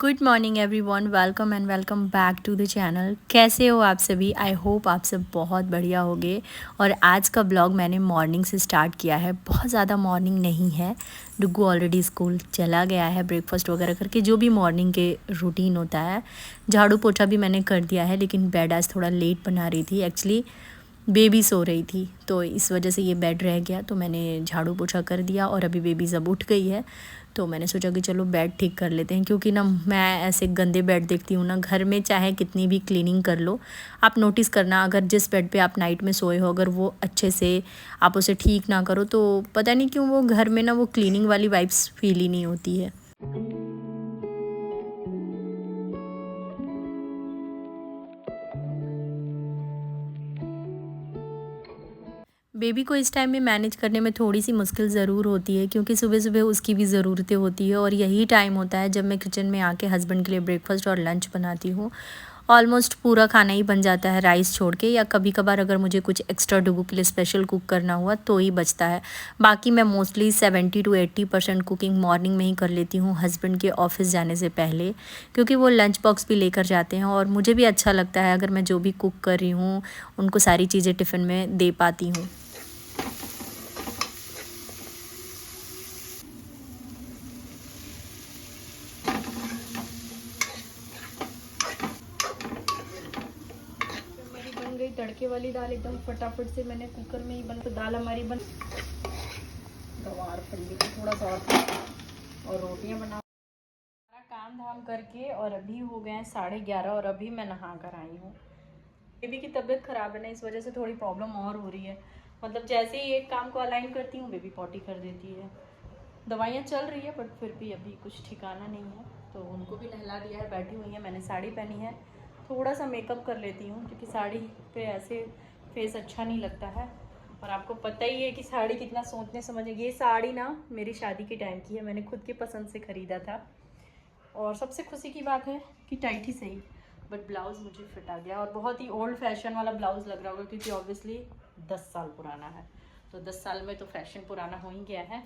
Good morning everyone, welcome and welcome back to the channel. कैसे हो आप सभी? आई होप आप सब बहुत बढ़िया होगे। और आज का ब्लॉग मैंने मॉर्निंग से स्टार्ट किया है। बहुत ज़्यादा मॉर्निंग नहीं है, डुग्गू ऑलरेडी स्कूल चला गया है ब्रेकफास्ट वगैरह करके, जो भी मॉर्निंग के रूटीन होता है। झाड़ू पोछा भी मैंने कर दिया है, लेकिन बेड आज थोड़ा लेट बना रही थी। एक्चुअली बेबी सो रही थी तो इस वजह से ये बेड रह गया, तो मैंने झाड़ू पोछा कर दिया। और अभी बेबी जब उठ गई है तो मैंने सोचा कि चलो बेड ठीक कर लेते हैं, क्योंकि ना मैं ऐसे गंदे बेड देखती हूँ ना घर में, चाहे कितनी भी क्लीनिंग कर लो। आप नोटिस करना, अगर जिस बेड पे आप नाइट में सोए हो, अगर वो अच्छे से आप उसे ठीक ना करो तो पता नहीं क्यों वो घर में ना वो क्लीनिंग वाली वाइब्स फील ही नहीं होती है। बेबी को इस टाइम में मैनेज करने में थोड़ी सी मुश्किल ज़रूर होती है, क्योंकि सुबह सुबह उसकी भी ज़रूरतें होती है और यही टाइम होता है जब मैं किचन में आके हस्बैंड के लिए ब्रेकफास्ट और लंच बनाती हूँ। ऑलमोस्ट पूरा खाना ही बन जाता है राइस छोड़ के, या कभी कभार अगर मुझे कुछ एक्स्ट्रा डुगू के लिए स्पेशल कुक करना हुआ तो ही बचता है। बाकी मैं मोस्टली 70 to 80% कुकिंग मॉर्निंग में ही कर लेती हूँ हस्बैंड के ऑफिस जाने से पहले, क्योंकि वो लंच बॉक्स भी लेकर जाते हैं और मुझे भी अच्छा लगता है अगर मैं जो भी कुक कर रही हूँ उनको सारी चीज़ें टिफ़िन में दे पाती हूँ। हमारी बन गई तड़के वाली दाल एकदम फटाफट से। मैंने कुकर में ही बन तो दाल हमारी बन गवार फली थोड़ा सा और रोटियां बना सारा काम धाम करके, और अभी हो गए हैं 11:30 और अभी मैं नहा कर आई हूँ। बेबी की तबीयत ख़राब है ना, इस वजह से थोड़ी प्रॉब्लम और हो रही है। मतलब जैसे ही एक काम को अलाइन करती हूँ बेबी पॉटी कर देती है। दवाइयाँ चल रही है बट फिर भी अभी कुछ ठिकाना नहीं है, तो उनको भी नहला दिया है, बैठी हुई है। मैंने साड़ी पहनी है, थोड़ा सा मेकअप कर लेती हूँ क्योंकि साड़ी पे ऐसे फेस अच्छा नहीं लगता है। और आपको पता ही है कि साड़ी कितना सोचने समझने। ये साड़ी ना मेरी शादी के टाइम की है, मैंने खुद के पसंद से ख़रीदा था। और सबसे खुशी की बात है कि टाइट ही सही बट ब्लाउज़ मुझे फिट आ गया। और बहुत ही ओल्ड फैशन वाला ब्लाउज़ लग रहा होगा क्योंकि ऑब्वियसली 10 साल पुराना है, तो 10 साल में तो फैशन पुराना हो ही गया है।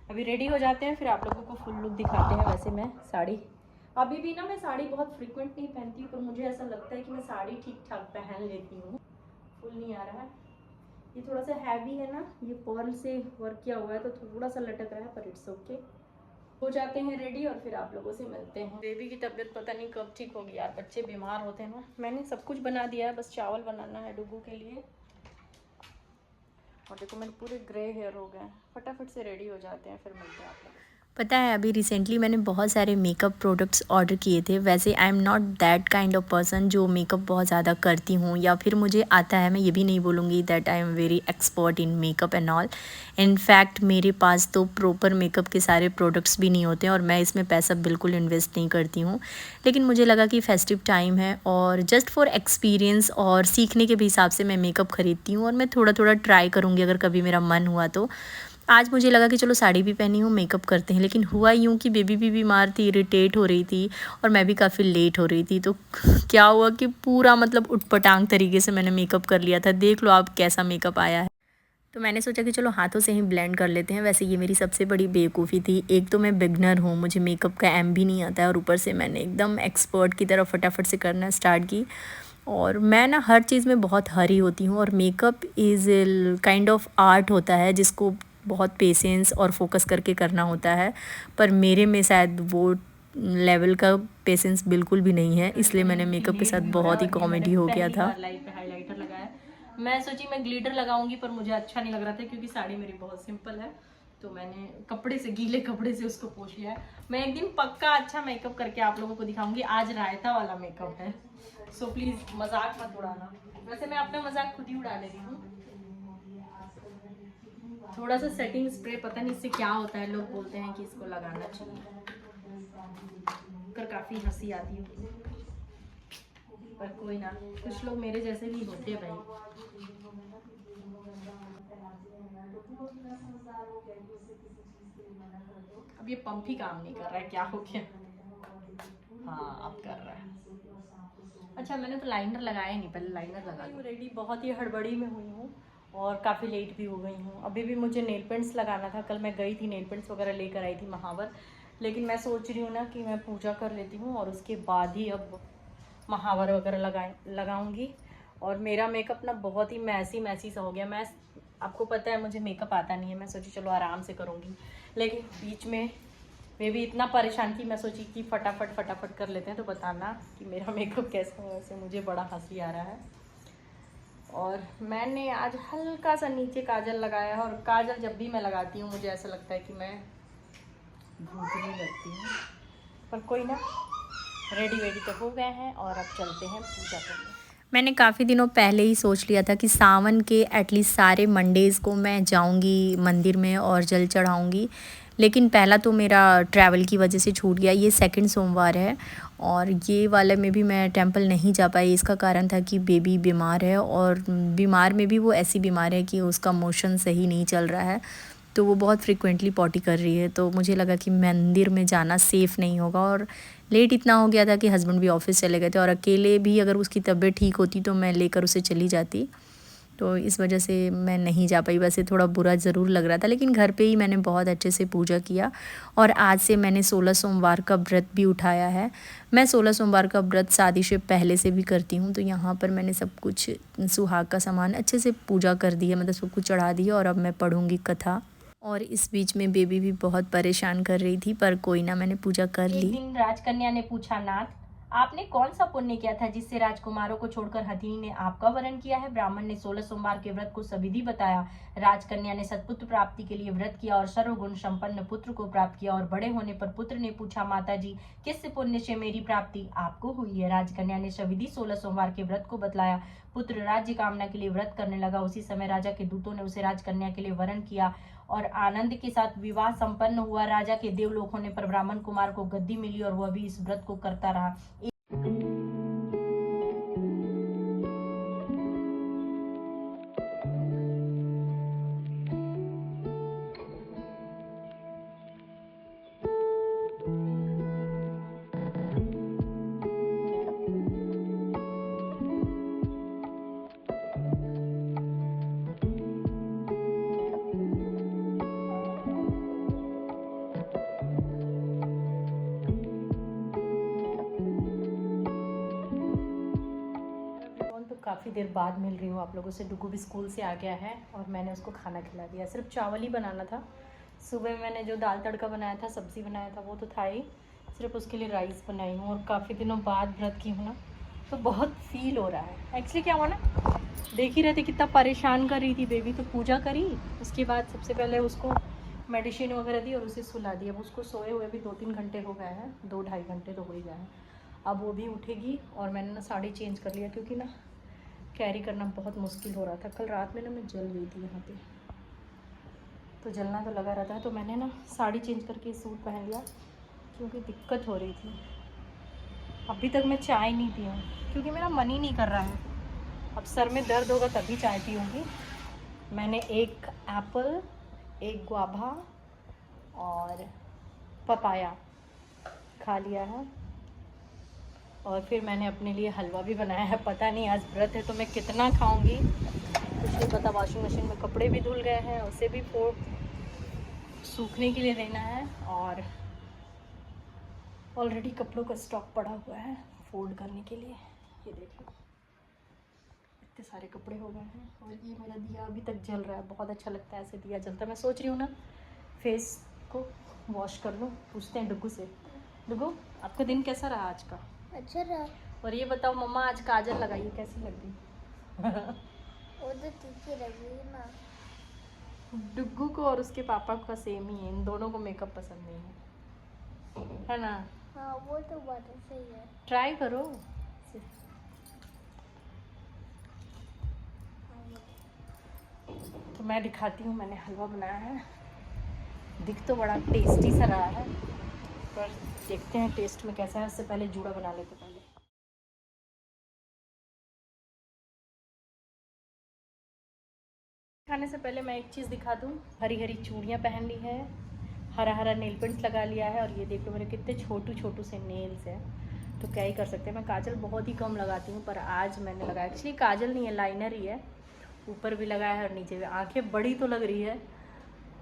अभी रेडी हो जाते हैं, फिर आप लोगों को फुल लुक दिखाते हैं। वैसे मैं साड़ी अभी भी ना, मैं साड़ी बहुत फ्रिक्वेंट नहीं पहनती हूँ, पर मुझे ऐसा लगता है कि मैं साड़ी ठीक ठाक पहन लेती हूँ। फुल नहीं आ रहा है, ये थोड़ा सा हैवी है ना, ये पर्ल से वर्क किया हुआ है तो थोड़ा सा लटक रहा है, पर इट्स ओके। हो जाते हैं रेडी और फिर आप लोगों से मिलते हैं। बेबी की तबीयत पता नहीं कब ठीक होगी यार, बच्चे बीमार होते हैं ना। मैंने सब कुछ बना दिया है, बस चावल बनाना है डुगू के लिए। और देखो मेरे पूरे ग्रे हेयर हो गए हैं। फटाफट से रेडी हो जाते हैं, फिर मिलते हैं आप लोग। पता है अभी रिसेंटली मैंने बहुत सारे मेकअप प्रोडक्ट्स ऑर्डर किए थे। वैसे I am not that kind of person जो मेकअप बहुत ज़्यादा करती हूँ या फिर मुझे आता है। मैं ये भी नहीं बोलूँगी that I am very expert in makeup and all. In fact मेरे पास तो प्रॉपर मेकअप के सारे प्रोडक्ट्स भी नहीं होते और मैं इसमें पैसा बिल्कुल इन्वेस्ट नहीं करती हूँ। लेकिन मुझे लगा कि फेस्टिव टाइम है और जस्ट फॉर एक्सपीरियंस और सीखने के भी हिसाब से मैं मेकअप ख़रीदती हूँ, और मैं थोड़ा थोड़ा ट्राई करूँगी अगर कभी मेरा मन हुआ तो। आज मुझे लगा कि चलो साड़ी भी पहनी हूँ, मेकअप करते हैं। लेकिन हुआ यूँ कि बेबी भी बीमार थी, इरिटेट हो रही थी और मैं भी काफ़ी लेट हो रही थी, तो क्या हुआ कि पूरा मतलब उटपटांग तरीके से मैंने मेकअप कर लिया था। देख लो आप कैसा मेकअप आया है। तो मैंने सोचा कि चलो हाथों से ही ब्लेंड कर लेते हैं। वैसे ये मेरी सबसे बड़ी बेवकूफ़ी थी। एक तो मैं बिगनर हूँ, मुझे मेकअप का एम भी नहीं आता है, और ऊपर से मैंने एकदम एक्सपर्ट की तरह फटाफट से करना स्टार्ट की। और मैं ना हर चीज़ में बहुत हरी होती हूँ, और makeup is kind of art होता है जिसको बहुत पेशेंस और फोकस करके करना होता है। पर मेरे में शायद वो लेवल का पेशेंस बिल्कुल भी नहीं है, इसलिए मैंने मेकअप के साथ बहुत ही कॉमेडी हो गया था। लाइट पे हाइलाइटर लगाया। मैं सोची मैं ग्लिटर लगाऊंगी, पर मुझे अच्छा नहीं लग रहा था क्योंकि साड़ी मेरी बहुत सिंपल है, तो मैंने कपड़े से, गीले कपड़े से उसको पोंछ लिया है। मैं एक दिन पक्का अच्छा मेकअप करके आप लोगों को दिखाऊंगी। आज रायता वाला मेकअप है, सो प्लीज मजाक मत उड़ाना। वैसे मैं अपना मजाक खुद ही उड़ा ले रही हूँ। थोड़ा सा सेटिंग स्प्रे, पता नहीं इससे क्या होता है, लोग बोलते हैं कि इसको लगाना चाहिए, कर काफी हंसी आती है, पर कोई ना, कुछ लोग मेरे जैसे भी होते हैं भाई। अब ये पंप ही काम नहीं कर रहा है, क्या हो गया? हाँ अब कर रहा है। अच्छा मैंने तो लाइनर लगाया नहीं, पहले लाइनर लगा लूँ। रेडी बहुत ही हड़बड़ी में हुई हूँ और काफ़ी लेट भी हो गई हूँ। अभी भी मुझे नेल पेंट्स लगाना था, कल मैं गई थी नेल पेंट्स वगैरह लेकर आई थी महावर, लेकिन मैं सोच रही हूँ ना कि मैं पूजा कर लेती हूँ और उसके बाद ही अब महावर वगैरह लगाऊंगी। और मेरा मेकअप ना बहुत ही मैसी सा हो गया। मैं, आपको पता है मुझे मेकअप आता नहीं है, मैं सोची चलो आराम से करूँगी, लेकिन बीच में मैं भी इतना परेशान की, मैं सोची कि फटाफट कर लेते हैं। तो बताना कि मेरा मेकअप कैसा है। वैसे मुझे बड़ा हंसी आ रहा है। और मैंने आज हल्का सा नीचे काजल लगाया है, और काजल जब भी मैं लगाती हूँ मुझे ऐसा लगता है कि मैं भूतनी लगती हूँ। पर कोई ना, रेडी तो हो गए हैं और अब चलते हैं पूजा करने। मैंने काफ़ी दिनों पहले ही सोच लिया था कि सावन के एटलीस्ट सारे मंडेज़ को मैं जाऊंगी मंदिर में और जल चढ़ाऊंगी, लेकिन पहला तो मेरा ट्रैवल की वजह से छूट गया। ये सेकंड सोमवार है और ये वाले में भी मैं टेंपल नहीं जा पाई। इसका कारण था कि बेबी बीमार है, और बीमार में भी वो ऐसी बीमार है कि उसका मोशन सही नहीं चल रहा है, तो वो बहुत फ्रिक्वेंटली पॉटी कर रही है। तो मुझे लगा कि मंदिर में जाना सेफ़ नहीं होगा, और लेट इतना हो गया था कि हस्बैंड भी ऑफिस चले गए थे, और अकेले भी अगर उसकी तबीयत ठीक होती तो मैं लेकर उसे चली जाती। तो इस वजह से मैं नहीं जा पाई। वैसे थोड़ा बुरा ज़रूर लग रहा था, लेकिन घर पे ही मैंने बहुत अच्छे से पूजा किया। और आज से मैंने 16 सोमवार का व्रत भी उठाया है। मैं 16 सोमवार का व्रत शादी से पहले से भी करती हूँ, तो यहाँ पर मैंने सब कुछ सुहाग का सामान अच्छे से पूजा कर दी है, मतलब सब कुछ चढ़ा दिया, और अब मैं पढ़ूँगी कथा। और इस बीच में बेबी भी बहुत परेशान कर रही थी, पर कोई ना, मैंने पूजा कर ली। एक दिन राजकन्या ने पूछा, नाथ आपने कौन सा पुण्य किया था जिससे राजकुमारों को छोड़कर हथिनी ने आपका वरण किया है? ब्राह्मण ने 16 सोमवार के व्रत को सविधि बताया। राजकन्या ने सत्पुत्र प्राप्ति के लिए व्रत किया और सर्वगुण संपन्न पुत्र को प्राप्त किया। और बड़े होने पर पुत्र ने पूछा, माता जी किस पुण्य से मेरी प्राप्ति आपको हुई है? राजकन्या ने सविधि 16 सोमवार के व्रत को बतलाया। पुत्र राज्य कामना के लिए व्रत करने लगा। उसी समय राजा के दूतों ने उसे राजकन्या के लिए वरण किया और आनंद के साथ विवाह संपन्न हुआ। राजा के देवलोक होने पर ब्राह्मण कुमार को गद्दी मिली और वह भी इस व्रत को करता रहा। काफ़ी देर बाद मिल रही हूँ आप लोगों से। डुगू भी स्कूल से आ गया है और मैंने उसको खाना खिला दिया। सिर्फ चावल ही बनाना था। सुबह मैंने जो दाल तड़का बनाया था, सब्ज़ी बनाया था, वो तो था ही, सिर्फ उसके लिए राइस बनाई हूँ। और काफ़ी दिनों बाद व्रत की हूँ ना, तो बहुत फील हो रहा है। एक्चुअली क्या हुआ ना, देख ही रहे थे कितना परेशान कर रही थी बेबी। तो पूजा करी, उसके बाद सबसे पहले उसको मेडिसिन वगैरह दी और उसे सुला दिया। अब उसको सोए हुए भी 2-3 घंटे हो गए हैं, 2-2.5 घंटे तो हो ही गए हैं। अब वो भी उठेगी। और मैंने ना साड़ी चेंज कर लिया, क्योंकि ना कैरी करना बहुत मुश्किल हो रहा था। कल रात में ना मैं जल गई थी यहाँ पे, तो जलना तो लगा रहता है। तो मैंने ना साड़ी चेंज करके सूट पहन लिया, क्योंकि दिक्कत हो रही थी। अभी तक मैं चाय नहीं पी हूँ, क्योंकि मेरा मन ही नहीं कर रहा है। अब सर में दर्द होगा तभी चाय पीऊँगी। मैंने एक एप्पल, एक गुआवा और पपाया खा लिया है। और फिर मैंने अपने लिए हलवा भी बनाया है। पता नहीं आज व्रत है तो मैं कितना खाऊंगी, कुछ नहीं पता। वॉशिंग मशीन में कपड़े भी धुल गए हैं, उसे भी सूखने के लिए देना है। और ऑलरेडी कपड़ों का स्टॉक पड़ा हुआ है फोल्ड करने के लिए। ये देख लो, इतने सारे कपड़े हो गए हैं। और ये मेरा दिया अभी तक जल रहा है। बहुत अच्छा लगता है ऐसे दिया जलता है। मैं सोच रही हूँ ना फेस को वॉश कर लूँ। पूछते हैं डुगू से, डुगू आपका दिन कैसा रहा आज का? अच्छा रहा। और ये बताओ, मम्मा आज काजल लगाई है, कैसी लग रही? वो तो ठीक लगी ना। डुग्गू को और उसके पापा का सेम ही है, इन दोनों को मेकअप पसंद नहीं है ना? हाँ वो तो बात सही है। ट्राई करो। तो मैं दिखाती हूँ, मैंने हलवा बनाया है। दिख तो बड़ा टेस्टी सा रहा है, पर देखते हैं टेस्ट में कैसा है। उससे पहले जूड़ा बना लेते पहले। खाने से पहले मैं एक चीज़ दिखा दूँ। हरी हरी चूड़ियाँ पहन ली है, हरा हरा नेल पेंट्स लगा लिया है। और ये देख लो मेरे कितने छोटू से नेल्स हैं। तो क्या ही कर सकते हैं। मैं काजल बहुत ही कम लगाती हूँ, पर आज मैंने लगाया। एक्चुअली काजल नहीं है, लाइनर ही है। ऊपर भी लगाया है और नीचे भी। आँखें बड़ी तो लग रही है,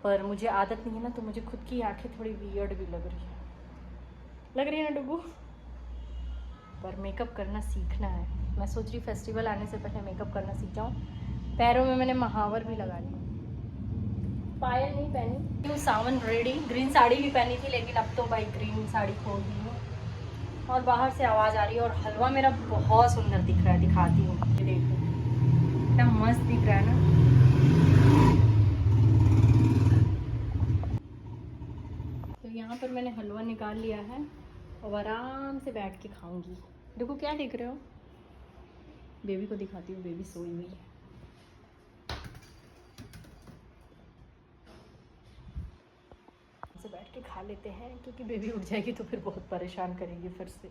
पर मुझे आदत नहीं है ना, तो मुझे खुद की आँखें थोड़ी वियर्ड भी लग रही है। लग रही है ना डुगू? पर मेकअप करना सीखना है। मैं सोच रही फेस्टिवल आने से पहले मेकअप करना सीख जाऊँ। पैरों में मैंने महावर भी लगा ली, पायल नहीं पहनी क्यों। सावन रेडी, ग्रीन साड़ी भी पहनी थी लेकिन अब तो भाई ग्रीन साड़ी खोल दी हूँ। और बाहर से आवाज़ आ रही है और हलवा मेरा बहुत सुंदर दिख रहा है, दिखाती हूँ। ये देखो कितना मस्त दिख रहा है ना। तो यहाँ पर मैंने हलवा निकाल लिया है और आराम से बैठ के खाऊंगी। देखो क्या देख रहे हो? बेबी को दिखाती हूँ, बेबी सोई हुई है। से बैठ के खा लेते हैं क्योंकि बेबी उठ जाएगी तो फिर बहुत परेशान करेगी फिर से।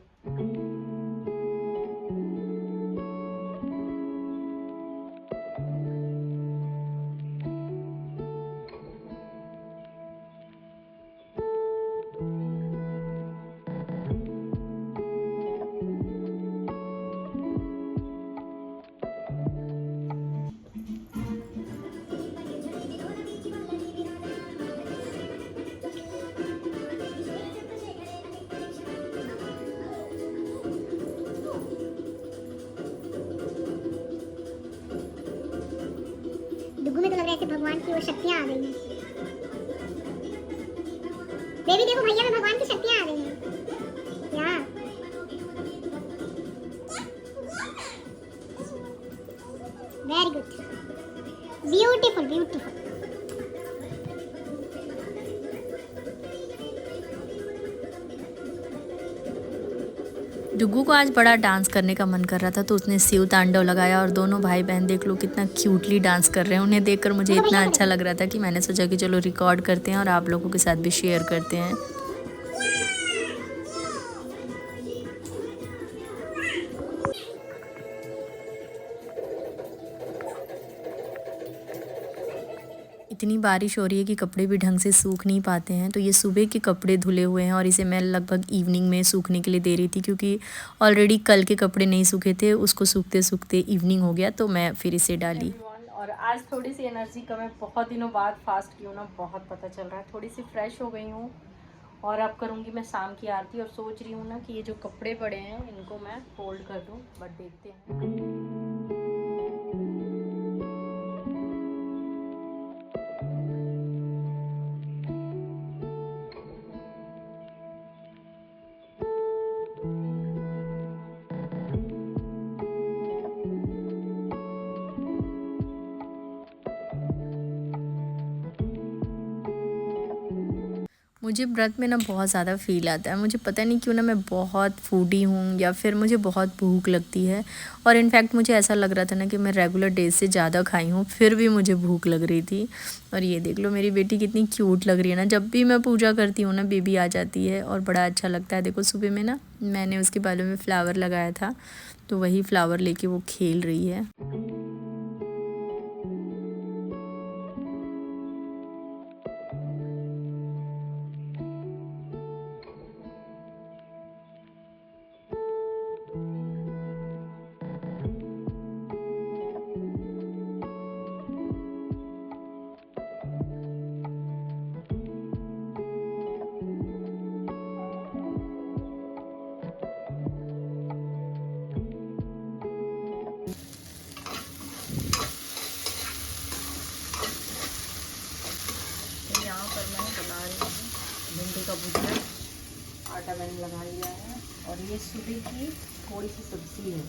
डुगू में तो लग रहा है कि भगवान की वो शक्तियाँ आ गई हैं। बेबी देखो भैया में भगवान की शक्तियाँ आ गई हैं। क्या? Very good, beautiful beautiful. Dugu को आज बड़ा डांस करने का मन कर रहा था तो उसने शिव तांडव लगाया और दोनों भाई बहन देख लो कितना क्यूटली डांस कर रहे हैं। उन्हें देखकर मुझे इतना अच्छा लग रहा था कि मैंने सोचा कि चलो रिकॉर्ड करते हैं और आप लोगों के साथ भी शेयर करते हैं। इतनी बारिश हो रही है कि कपड़े भी ढंग से सूख नहीं पाते हैं। तो ये सुबह के कपड़े धुले हुए हैं और इसे मैं लगभग इवनिंग में सूखने के लिए दे रही थी क्योंकि ऑलरेडी कल के कपड़े नहीं सूखे थे, उसको सूखते सूखते इवनिंग हो गया तो मैं फिर इसे डाली। और आज थोड़ी सी एनर्जी कम है, बहुत दिनों बाद फास्ट की हूँ ना, बहुत पता चल रहा है। थोड़ी सी फ्रेश हो गई हूँ और अब करूँगी मैं शाम की आरती। और सोच रही हूँ ना कि ये जो कपड़े पड़े हैं इनको मैं फोल्ड कर दूँ, बट देखते हैं। मुझे व्रत में ना बहुत ज़्यादा फ़ील आता है। मुझे पता नहीं क्यों ना, मैं बहुत फूडी हूँ या फिर मुझे बहुत भूख लगती है। और इनफैक्ट मुझे ऐसा लग रहा था ना कि मैं रेगुलर डेज से ज़्यादा खाई हूँ फिर भी मुझे भूख लग रही थी। और ये देख लो मेरी बेटी कितनी क्यूट लग रही है ना। जब भी मैं पूजा करती हूँ ना बेबी आ जाती है और बड़ा अच्छा लगता है। देखो सुबह में ना मैंने उसके बालों में फ्लावर लगाया था तो वही फ्लावर लेके वो खेल रही है। भिंडी का भुजिया, आटा मैंने लगा लिया है। और ये सुबह की थोड़ी सी सब्जी है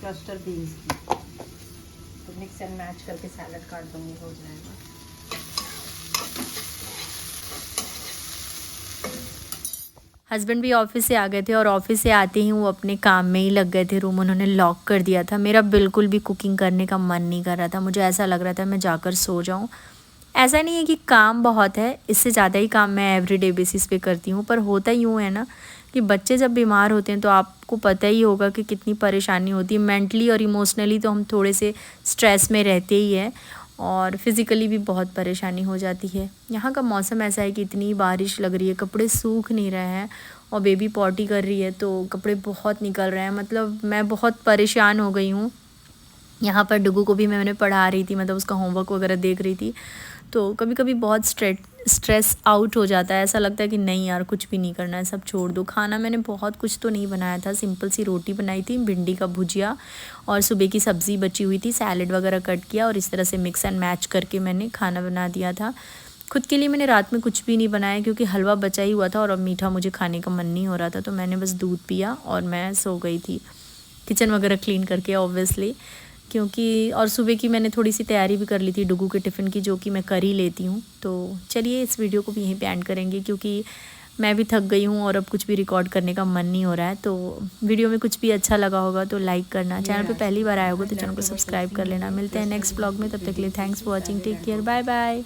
क्लस्टर बीन्स की, तो मिक्स एंड मैच करके सैलड काट दूँगी, हो जाएगा। हस्बैंड भी ऑफिस से आ गए थे और ऑफिस से आते ही वो अपने काम में ही लग गए थे। रूम उन्होंने लॉक कर दिया था। मेरा बिल्कुल भी कुकिंग करने का मन नहीं कर रहा था। मुझे ऐसा लग रहा था मैं जाकर सो जाऊं। ऐसा नहीं है कि काम बहुत है, इससे ज़्यादा ही काम मैं एवरीडे बेसिस पे करती हूँ। पर होता यूँ है ना कि बच्चे जब बीमार होते हैं तो आपको पता ही होगा कि कितनी परेशानी होती है। मेंटली और इमोशनली तो हम थोड़े से स्ट्रेस में रहते ही हैं और फिज़िकली भी बहुत परेशानी हो जाती है। यहाँ का मौसम ऐसा है कि इतनी बारिश लग रही है, कपड़े सूख नहीं रहे हैं और बेबी पॉटी कर रही है तो कपड़े बहुत निकल रहे हैं। मतलब मैं बहुत परेशान हो गई हूँ। यहाँ पर डुगू को भी मैंने पढ़ा रही थी, मतलब उसका होमवर्क वगैरह देख रही थी। तो कभी कभी बहुत स्ट्रेस आउट हो जाता है, ऐसा लगता है कि नहीं यार कुछ भी नहीं करना है, सब छोड़ दो। खाना मैंने बहुत कुछ तो नहीं बनाया था, सिंपल सी रोटी बनाई थी, भिंडी का भुजिया और सुबह की सब्ज़ी बची हुई थी, सैलेड वगैरह कट किया और इस तरह से मिक्स एंड मैच करके मैंने खाना बना दिया था। खुद के लिए मैंने रात में कुछ भी नहीं बनाया क्योंकि हलवा बचा ही हुआ था और अब मीठा मुझे खाने का मन नहीं हो रहा था, तो मैंने बस दूध पिया और मैं सो गई थी, किचन वगैरह क्लीन करके ऑब्वियसली, क्योंकि और सुबह की मैंने थोड़ी सी तैयारी भी कर ली थी डुगू के टिफ़िन की, जो कि मैं कर ही लेती हूँ। तो चलिए इस वीडियो को भी यहीं पे एंड करेंगे क्योंकि मैं भी थक गई हूँ और अब कुछ भी रिकॉर्ड करने का मन नहीं हो रहा है। तो वीडियो में कुछ भी अच्छा लगा होगा तो लाइक करना, चैनल पे पहली बार आया होगा तो चैनल को सब्सक्राइब कर लेना। मिलते हैं नेक्स्ट ब्लॉग में, तब तक के लिए thanks for watching, take care, bye bye.